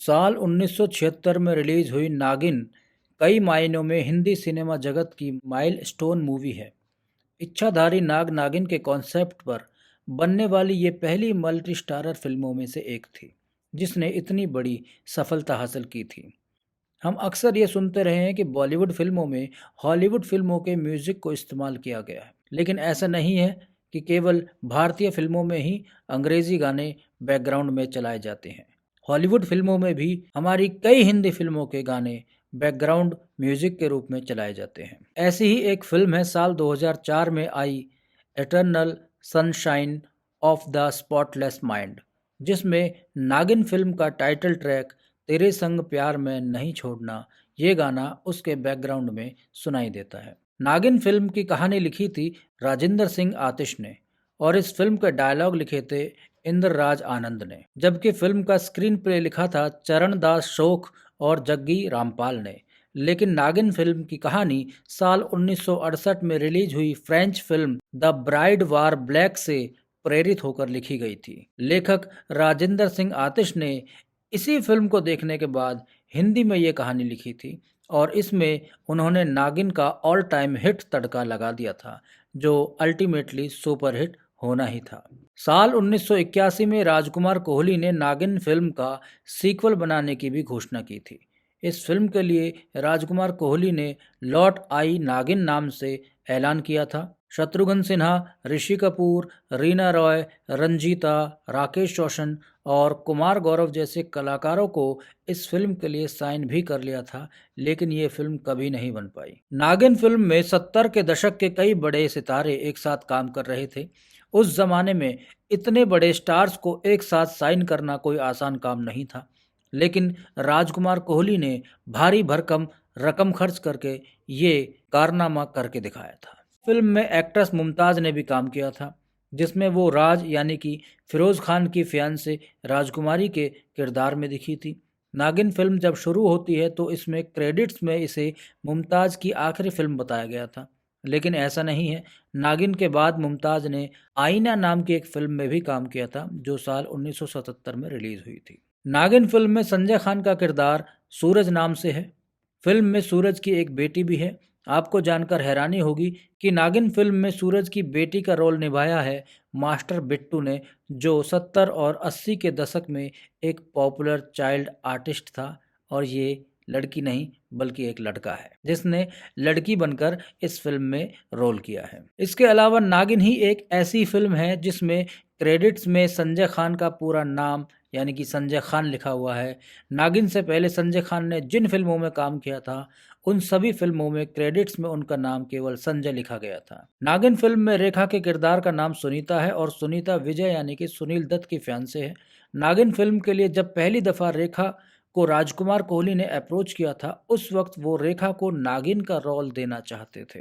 साल 1976 में रिलीज हुई नागिन कई मायनों में हिंदी सिनेमा जगत की माइलस्टोन मूवी है। इच्छाधारी नाग नागिन के कॉन्सेप्ट पर बनने वाली ये पहली मल्टी स्टारर फिल्मों में से एक थी, जिसने इतनी बड़ी सफलता हासिल की थी। हम अक्सर ये सुनते रहे हैं कि बॉलीवुड फिल्मों में हॉलीवुड फिल्मों के म्यूजिक को इस्तेमाल किया गया है, लेकिन ऐसा नहीं है कि केवल भारतीय फिल्मों में ही अंग्रेजी गाने बैकग्राउंड में चलाए जाते हैं। हॉलीवुड फिल्मों में भी हमारी कई हिंदी फिल्मों के गाने बैकग्राउंड म्यूजिक के रूप में चलाए जाते हैं। ऐसी ही एक फिल्म है साल 2004 में आई eternal sunshine of the spotless mind, जिसमें नागिन फिल्म का टाइटल ट्रैक तेरे संग प्यार में नहीं छोड़ना, ये गाना उसके बैकग्राउंड में सुनाई देता है। नागिन फिल्म की कहानी लिखी थी राजेंद्र सिंह आतिश ने और इस फिल्म के डायलॉग लिखे थे इंद्र राज आनंद ने, जबकि फिल्म का स्क्रीन प्ले लिखा था चरण दास शोख और जग्गी रामपाल ने। लेकिन नागिन फिल्म की कहानी साल 1968 में रिलीज हुई French film the bride war black से प्रेरित होकर लिखी गई थी। लेखक राजेंद्र सिंह आतिश ने इसी फिल्म को देखने के बाद हिंदी में ये कहानी लिखी थी और इसमें उन्होंने नागिन का ऑल टाइम हिट तड़का लगा दिया था, जो अल्टीमेटली सुपर हिट होना ही था। साल 1981 में राजकुमार कोहली ने नागिन फिल्म का सीक्वल बनाने की भी घोषणा की थी। इस फिल्म के लिए राजकुमार कोहली ने लौट आई नागिन नाम से ऐलान किया था। शत्रुघ्न सिन्हा, ऋषि कपूर, रीना रॉय, रंजीता, राकेश रोशन और कुमार गौरव जैसे कलाकारों को इस फिल्म के लिए साइन भी कर लिया था, लेकिन ये फिल्म कभी नहीं बन पाई। नागिन फिल्म में 70 के दशक के कई बड़े सितारे एक साथ काम कर रहे थे। उस जमाने में इतने बड़े स्टार्स को एक साथ साइन करना कोई आसान काम नहीं था, लेकिन राजकुमार कोहली ने भारी भरकम रकम खर्च करके ये कारनामा करके दिखाया था। फिल्म में एक्ट्रेस मुमताज़ ने भी काम किया था, जिसमें वो राज यानी कि फिरोज़ खान की फियांसे राजकुमारी के किरदार में दिखी थी। नागिन फिल्म जब शुरू होती है तो इसमें क्रेडिट्स में इसे मुमताज़ की आखिरी फिल्म बताया गया था, लेकिन ऐसा नहीं है। नागिन के बाद मुमताज़ ने आईना नाम की एक फिल्म में भी काम किया था, जो साल 1977 में रिलीज़ हुई थी। नागिन फिल्म में संजय खान का किरदार सूरज नाम से है। फिल्म में सूरज की एक बेटी भी है। आपको जानकर हैरानी होगी कि नागिन फिल्म में सूरज की बेटी का रोल निभाया है मास्टर बिट्टू ने, जो 70 और 80 के दशक में एक पॉपुलर चाइल्ड आर्टिस्ट था। और ये लड़की नहीं बल्कि एक लड़का है, जिसने लड़की बनकर इस फिल्म में रोल किया है। इसके अलावा नागिन ही एक ऐसी फिल्म है जिसमें क्रेडिट्स में संजय खान का पूरा नाम यानी कि संजय खान लिखा हुआ है। नागिन से पहले संजय खान ने जिन फिल्मों में काम किया था उन सभी फिल्मों में क्रेडिट्स में उनका नाम केवल संजय लिखा गया था। नागिन फिल्म में रेखा के किरदार का नाम सुनीता है और सुनीता विजय यानी कि सुनील दत्त की फियांसे है। नागिन फिल्म के लिए जब पहली दफ़ा रेखा को राजकुमार कोहली ने अप्रोच किया था, उस वक्त वो रेखा को नागिन का रोल देना चाहते थे,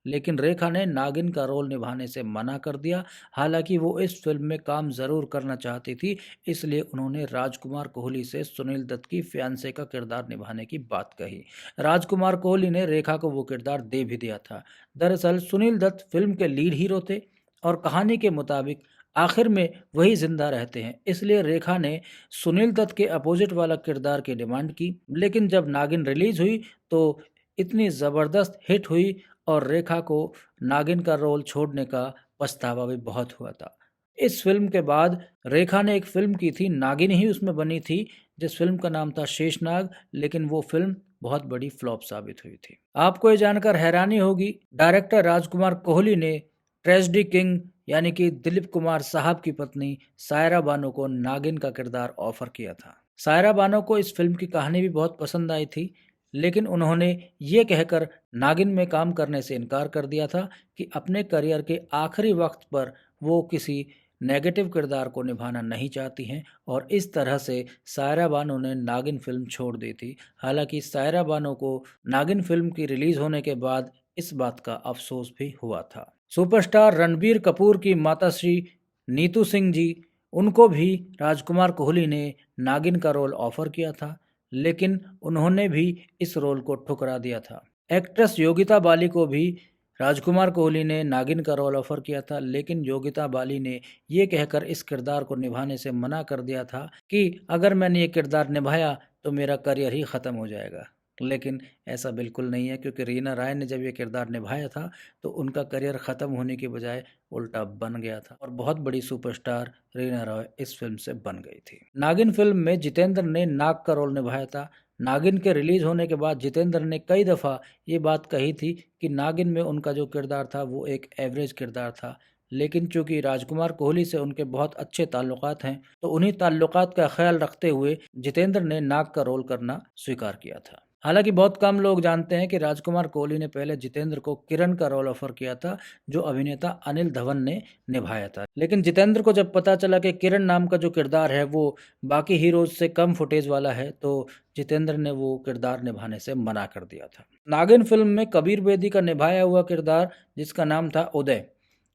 लेकिन रेखा ने नागिन का रोल निभाने से मना कर दिया। हालांकि वो इस फिल्म में काम ज़रूर करना चाहती थी, इसलिए उन्होंने राजकुमार कोहली से सुनील दत्त की फियांसे का किरदार निभाने की बात कही। राजकुमार कोहली ने रेखा को वो किरदार दे भी दिया था। दरअसल सुनील दत्त फिल्म के लीड हीरो थे और कहानी के मुताबिक आखिर में वही जिंदा रहते हैं, इसलिए रेखा ने सुनील दत्त के अपोजिट वाला किरदार की डिमांड की। लेकिन जब नागिन रिलीज हुई तो इतनी ज़बरदस्त हिट हुई और रेखा को नागिन का रोल छोड़ने का पछतावा भी बहुत हुआ था। इस फिल्म के बाद रेखा ने एक फिल्म की थी, नागिन ही उसमें बनी थी, जिस फिल्म का नाम था शेषनाग, लेकिन वो फिल्म बहुत बड़ी फ्लॉप साबित हुई थी। आपको ये जानकर हैरानी होगी, डायरेक्टर राजकुमार कोहली ने ट्रेजेडी किंग यानी कि दिलीप कुमार साहब की पत्नी सायरा बानो को नागिन का किरदार ऑफर किया था। सायरा बानो को इस फिल्म की कहानी भी बहुत पसंद आई थी, लेकिन उन्होंने ये कहकर नागिन में काम करने से इनकार कर दिया था कि अपने करियर के आखिरी वक्त पर वो किसी नेगेटिव किरदार को निभाना नहीं चाहती हैं, और इस तरह से सायरा बानो ने नागिन फिल्म छोड़ दी थी। हालांकि सायरा बानो को नागिन फिल्म की रिलीज होने के बाद इस बात का अफसोस भी हुआ था। सुपरस्टार रणबीर कपूर की माताश्री नीतू सिंह जी, उनको भी राजकुमार कोहली ने नागिन का रोल ऑफर किया था, लेकिन उन्होंने भी इस रोल को ठुकरा दिया था। एक्ट्रेस योगिता बाली को भी राजकुमार कोहली ने नागिन का रोल ऑफर किया था, लेकिन योगिता बाली ने ये कहकर इस किरदार को निभाने से मना कर दिया था कि अगर मैंने ये किरदार निभाया तो मेरा करियर ही ख़त्म हो जाएगा। लेकिन ऐसा बिल्कुल नहीं है, क्योंकि रीना राय ने जब ये किरदार निभाया था तो उनका करियर ख़त्म होने के बजाय उल्टा बन गया था और बहुत बड़ी सुपरस्टार रीना रॉय इस फिल्म से बन गई थी। नागिन फिल्म में जितेंद्र ने नाग का रोल निभाया था। नागिन के रिलीज होने के बाद जितेंद्र ने कई दफ़ा ये बात कही थी कि नागिन में उनका जो किरदार था वो एक एवरेज किरदार था, लेकिन चूंकि राजकुमार कोहली से उनके बहुत अच्छे ताल्लुकात हैं तो उन्हीं ताल्लुकात का ख्याल रखते हुए जितेंद्र ने नाग का रोल करना स्वीकार किया था। हालांकि बहुत कम लोग जानते हैं कि राजकुमार कोहली ने पहले जितेंद्र को किरण का रोल ऑफर किया था, जो अभिनेता अनिल धवन ने निभाया था। लेकिन जितेंद्र को जब पता चला कि किरण नाम का जो किरदार है वो बाकी हीरोज से कम फुटेज वाला है, तो जितेंद्र ने वो किरदार निभाने से मना कर दिया था। नागिन फिल्म में कबीर बेदी का निभाया हुआ किरदार, जिसका नाम था उदय,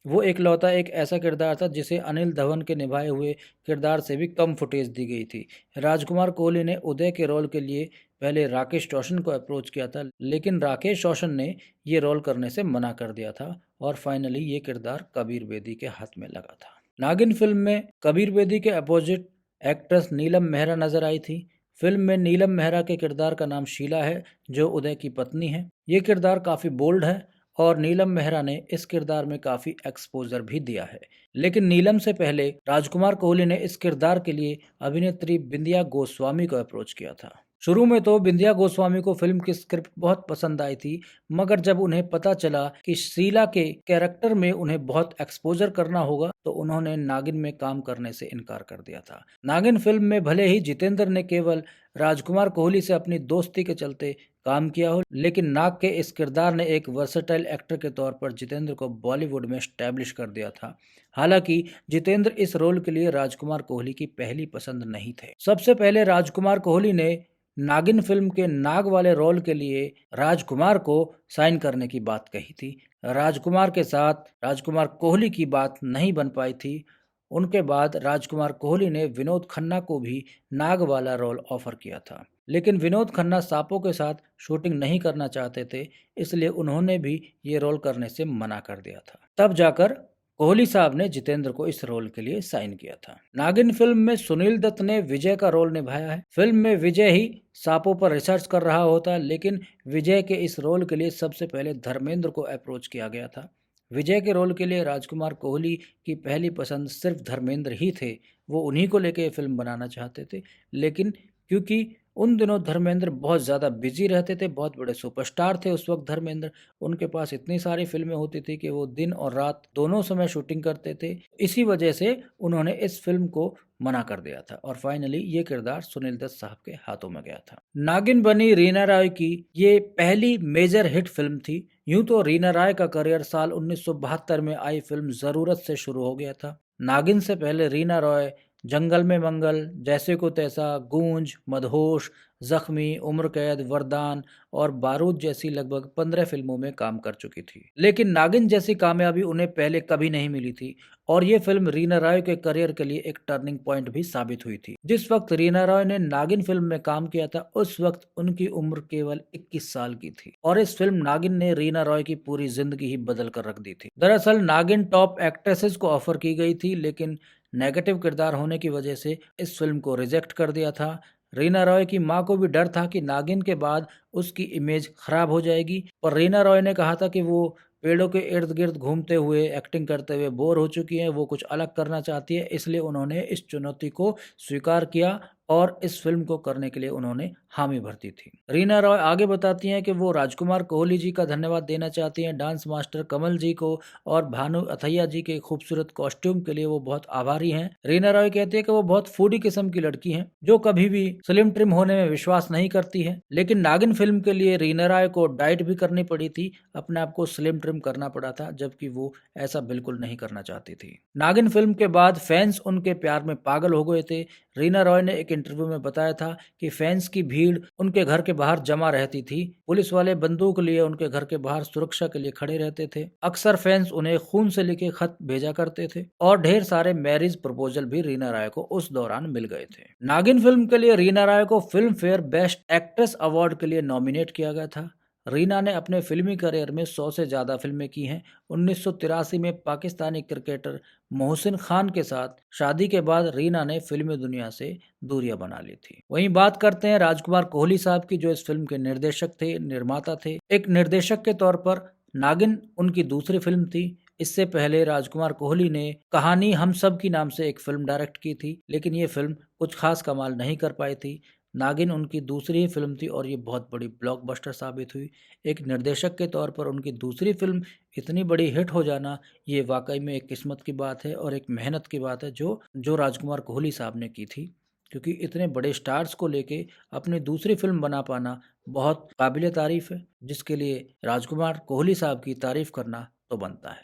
वो एकलौता एक ऐसा किरदार था जिसे अनिल धवन के निभाए हुए किरदार से भी कम फुटेज दी गई थी। राजकुमार कोहली ने उदय के रोल के लिए पहले राकेश रोशन को अप्रोच किया था, लेकिन राकेश रोशन ने ये रोल करने से मना कर दिया था और फाइनली ये किरदार कबीर बेदी के हाथ में लगा था। नागिन फिल्म में कबीर बेदी के अपोजिट एक्ट्रेस नीलम मेहरा नजर आई थी। फिल्म में नीलम मेहरा के किरदार का नाम शीला है, जो उदय की पत्नी है। ये किरदार काफ़ी बोल्ड है और नीलम मेहरा ने इस किरदार में काफ़ी एक्सपोजर भी दिया है। लेकिन नीलम से पहले राजकुमार कोहली ने इस किरदार के लिए अभिनेत्री बिंदिया गोस्वामी को अप्रोच किया था। शुरू में तो बिंदिया गोस्वामी को फिल्म की स्क्रिप्ट बहुत पसंद आई थी, मगर जब उन्हें पता चला कि शीला के कैरेक्टर में उन्हें बहुत एक्सपोजर करना होगा तो उन्होंने नागिन में काम करने से इनकार कर दिया था। नागिन फिल्म में भले ही जितेंद्र ने केवल राजकुमार कोहली से अपनी दोस्ती के चलते काम किया हो, लेकिन नाग के इस किरदार ने एक वर्सेटाइल एक्टर के तौर पर जितेंद्र को बॉलीवुड में स्टैब्लिश कर दिया था। हालांकि जितेंद्र इस रोल के लिए राजकुमार कोहली की पहली पसंद नहीं थे। सबसे पहले राजकुमार कोहली ने नागिन फिल्म के नाग वाले रोल के लिए राजकुमार को साइन करने की बात कही थी। राजकुमार के साथ राजकुमार कोहली की बात नहीं बन पाई थी। उनके बाद राजकुमार कोहली ने विनोद खन्ना को भी नाग वाला रोल ऑफर किया था, लेकिन विनोद खन्ना सांपों के साथ शूटिंग नहीं करना चाहते थे, इसलिए उन्होंने भी ये रोल करने से मना कर दिया था। तब जाकर कोहली साहब ने जितेंद्र को इस रोल के लिए साइन किया था। नागिन फिल्म में सुनील दत्त ने विजय का रोल निभाया है। फिल्म में विजय ही सांपों पर रिसर्च कर रहा होता, लेकिन विजय के इस रोल के लिए सबसे पहले धर्मेंद्र को अप्रोच किया गया था। विजय के रोल के लिए राजकुमार कोहली की पहली पसंद सिर्फ धर्मेंद्र ही थे। वो उन्हीं को लेके फिल्म बनाना चाहते थे, लेकिन क्योंकि उन दिनों धर्मेंद्र बहुत ज़्यादा बिजी रहते थे, बहुत बड़े सुपरस्टार थे उस वक्त धर्मेंद्र, उनके पास इतनी सारी फिल्में होती थी कि वो दिन और रात दोनों समय शूटिंग करते थे। इसी वजह से उन्होंने इस फिल्म को मना कर दिया था और फाइनली ये किरदार सुनील दत्त साहब के हाथों में गया था। नागिन बनी रीना रॉय की ये पहली मेजर हिट फिल्म थी। यूं तो रीना रॉय का करियर साल 1972 में आई फिल्म जरूरत से शुरू हो गया था। नागिन से पहले रीना रॉय जंगल में मंगल, जैसे को तैसा, गूंज, मदहोश, जख्मी, उम्र कैद, वरदान और बारूद जैसी लगभग 15 फिल्मों में काम कर चुकी थी। लेकिन नागिन जैसी कामयाबी उन्हें पहले कभी नहीं मिली थी और ये फिल्म रीना रॉय के करियर के लिए एक टर्निंग पॉइंट भी साबित हुई थी। जिस वक्त रीना रॉय ने नागिन फिल्म में काम किया था उस वक्त उनकी उम्र केवल 21 साल की थी और इस फिल्म नागिन ने रीना रॉय की पूरी जिंदगी ही बदल कर रख दी थी। दरअसल नागिन टॉप एक्ट्रेसेस को ऑफर की गई थी, लेकिन नेगेटिव किरदार होने की वजह से इस फिल्म को रिजेक्ट कर दिया था। रीना रॉय की मां को भी डर था कि नागिन के बाद उसकी इमेज खराब हो जाएगी, पर रीना रॉय ने कहा था कि वो पेड़ों के इर्द गिर्द घूमते हुए एक्टिंग करते हुए बोर हो चुकी हैं, वो कुछ अलग करना चाहती है, इसलिए उन्होंने इस चुनौती को स्वीकार किया और इस फिल्म को करने के लिए उन्होंने हामी भरती थी। रीना रॉय आगे बताती हैं कि वो राजकुमार कोहली जी का धन्यवाद देना चाहती हैं, डांस मास्टर कमल जी को और भानु अथैया जी के खूबसूरत कॉस्ट्यूम के लिए वो बहुत आभारी हैं। रीना रॉय कहती है कि वो बहुत फूडी किस्म की लड़की हैं, जो कभी भी स्लिम ट्रिम होने में विश्वास नहीं करती है, लेकिन नागिन फिल्म के लिए रीना रॉय को डाइट भी करनी पड़ी थी, अपने आप को स्लिम ट्रिम करना पड़ा था, जबकि वो ऐसा बिल्कुल नहीं करना चाहती थी। नागिन फिल्म के बाद फैंस उनके प्यार में पागल हो गए थे। रीना रॉय ने एक इंटरव्यू में बताया था कि फैंस की भीड़ उनके घर के बाहर जमा रहती थी। पुलिस वाले बंदूक लिए उनके घर के बाहर सुरक्षा के लिए खड़े रहते थे। अक्सर फैंस उन्हें खून से लिखे खत भेजा करते थे और ढेर सारे मैरिज प्रपोजल भी रीना रॉय को उस दौरान मिल गए थे। नागिन फिल्म के लिए रीना रॉय को film fair best actress award के लिए नॉमिनेट किया गया था। रीना ने अपने फिल्मी करियर में 100 से ज़्यादा फिल्में की हैं। 1983 में पाकिस्तानी क्रिकेटर मोहसिन खान के साथ शादी के बाद रीना ने फिल्मी दुनिया से दूरियां बना ली थी। वहीं बात करते हैं राजकुमार कोहली साहब की, जो इस फिल्म के निर्देशक थे, निर्माता थे। एक निर्देशक के तौर पर नागिन उनकी दूसरी फिल्म थी। इससे पहले राजकुमार कोहली ने कहानी हम सब की नाम से एक फिल्म डायरेक्ट की थी, लेकिन ये फिल्म कुछ खास कमाल नहीं कर पाई थी। नागिन उनकी दूसरी ही फिल्म थी और ये बहुत बड़ी ब्लॉकबस्टर साबित हुई। एक निर्देशक के तौर पर उनकी दूसरी फिल्म इतनी बड़ी हिट हो जाना, ये वाकई में एक किस्मत की बात है और एक मेहनत की बात है जो जो राजकुमार कोहली साहब ने की थी। क्योंकि इतने बड़े स्टार्स को लेके अपनी दूसरी फिल्म बना पाना बहुत काबिले तारीफ है, जिसके लिए राजकुमार कोहली साहब की तारीफ करना तो बनता है।